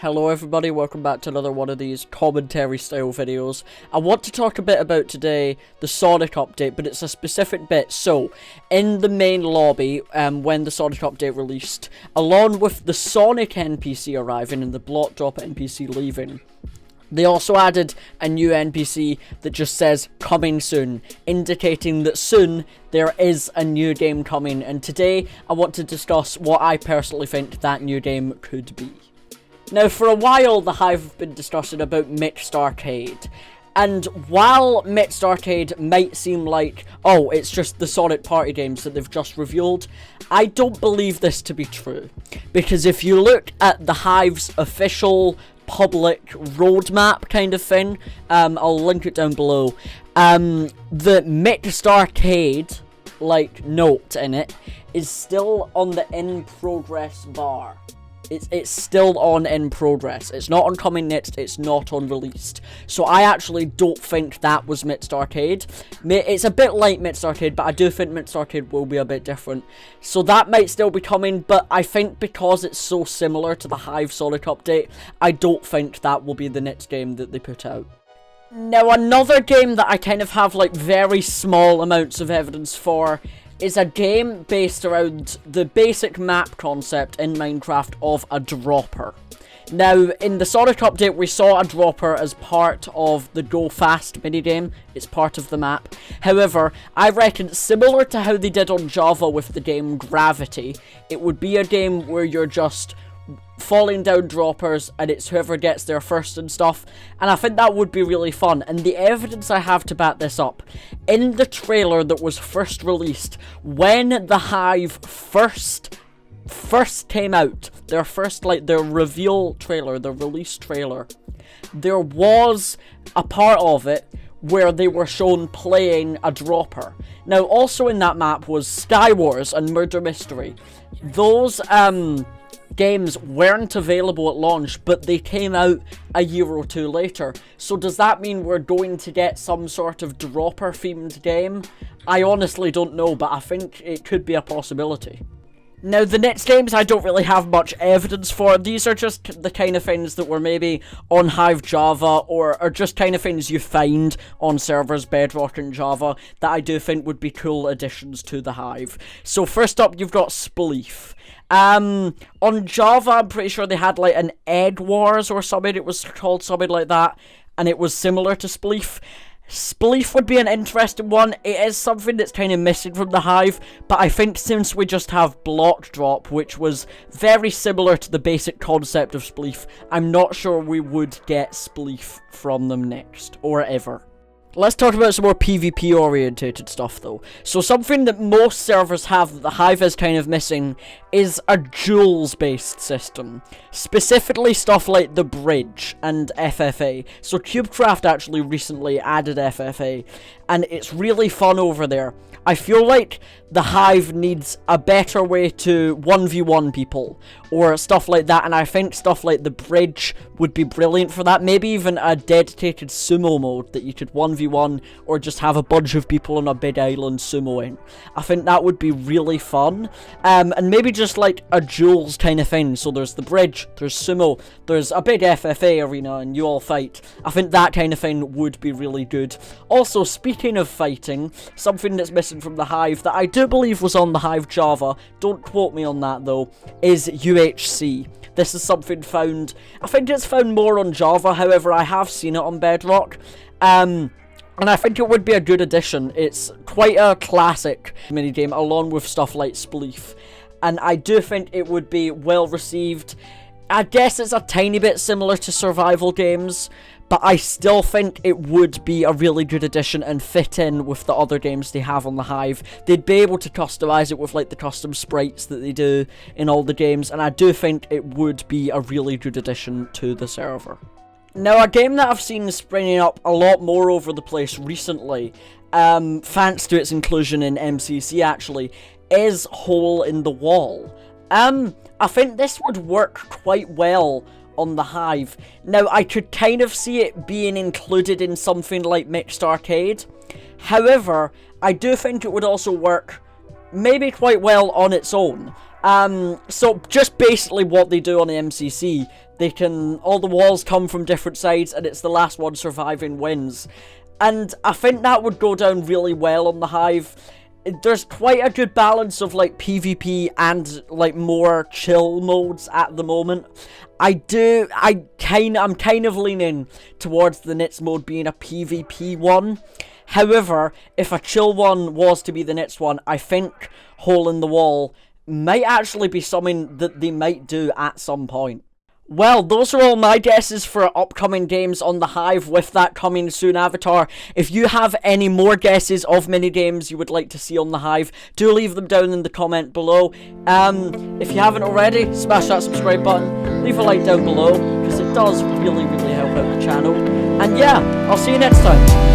Hello everybody, welcome back to another one of these commentary style videos. I want to talk a bit about today the Sonic update, but it's a specific bit. So, in the main lobby, when the Sonic update released, along with the Sonic NPC arriving and the block drop NPC leaving, they also added a new NPC that just says coming soon, indicating that soon there is a new game coming, and today I want to discuss what I personally think that new game could be. Now, for a while, the Hive have been discussing about Mixed Arcade. And while Mixed Arcade might seem like, oh, it's just the Sonic Party games that they've just revealed, I don't believe this to be true. Because if you look at the Hive's official public roadmap kind of thing, I'll link it down below, the Mixed Arcade, note in it, is still on the in progress bar. It's still on in progress. It's not on coming next, it's not on released. So I actually don't think that was Mixed Arcade. It's a bit like Mixed Arcade, but I do think Mixed Arcade will be a bit different. So that might still be coming, but I think because it's so similar to the Hive Sonic update, I don't think that will be the next game that they put out. Now, another game that I kind of have very small amounts of evidence for is a game based around the basic map concept in Minecraft of a dropper. Now, in the Sonic update, we saw a dropper as part of the Go Fast minigame. It's part of the map. However, I reckon similar to how they did on Java with the game Gravity, it would be a game where you're just falling down droppers and it's whoever gets there first and stuff, and I think that would be really fun. And the evidence I have to back this up, in the trailer that was first released, when the Hive first came out, their first their reveal trailer, the release trailer, there was a part of it where they were shown playing a dropper. Now, also in that map was Sky Wars and Murder Mystery. Those games weren't available at launch, but they came out a year or two later. So does that mean we're going to get some sort of dropper themed game? I honestly don't know, but I think it could be a possibility. Now, the next games I don't really have much evidence for. These are just the kind of things that were maybe on Hive Java, or are just kind of things you find on servers Bedrock and Java that I do think would be cool additions to the Hive. So first up, you've got Spleef. On Java, I'm pretty sure they had an Egg Wars or something. It was called something like that, and it was similar to Spleef. Spleef would be an interesting one. It is something that's kind of missing from the Hive, but I think since we just have Block Drop, which was very similar to the basic concept of Spleef, I'm not sure we would get Spleef from them next, or ever. Let's talk about some more PvP orientated stuff though. So something that most servers have that the Hive is kind of missing is a jewels based system. Specifically stuff like the bridge and FFA. So CubeCraft actually recently added FFA, and it's really fun over there. I feel like the Hive needs a better way to 1v1 people, or stuff like that, and I think stuff like the bridge would be brilliant for that. Maybe even a dedicated sumo mode that you could 1v1, or just have a bunch of people on a big island sumoing. I think that would be really fun, and maybe just a jewels kind of thing. So there's the bridge, there's sumo, there's a big FFA arena, and you all fight. I think that kind of thing would be really good. Also, speaking of fighting, something that's missing from the Hive that I do believe was on the Hive Java, don't quote me on that though, is UHC. This is something found, I think it's found more on Java, however I have seen it on Bedrock, and I think it would be a good addition. It's quite a classic minigame along with stuff like Spleef, and I do think it would be well received. I guess it's a tiny bit similar to survival games, but I still think it would be a really good addition and fit in with the other games they have on the Hive. They'd be able to customize it with the custom sprites that they do in all the games, and I do think it would be a really good addition to the server. Now, a game that I've seen springing up a lot more over the place recently, thanks to its inclusion in MCC actually, is Hole in the Wall. I think this would work quite well on the Hive. Now, I could kind of see it being included in something like Mixed Arcade. However, I do think it would also work maybe quite well on its own. So just basically what they do on the MCC, all the walls come from different sides, and it's the last one surviving wins. And I think that would go down really well on the Hive. There's quite a good balance of like PvP and like more chill modes at the moment. I'm kind of leaning towards the Nits mode being a PvP one. However, if a chill one was to be the next one, I think Hole in the Wall might actually be something that they might do at some point. Well, those are all my guesses for upcoming games on the Hive with that coming soon avatar. If you have any more guesses of minigames you would like to see on the Hive, do leave them down in the comment below. If you haven't already, smash that subscribe button, leave a like down below, because it does really help out the channel. And yeah, I'll see you next time.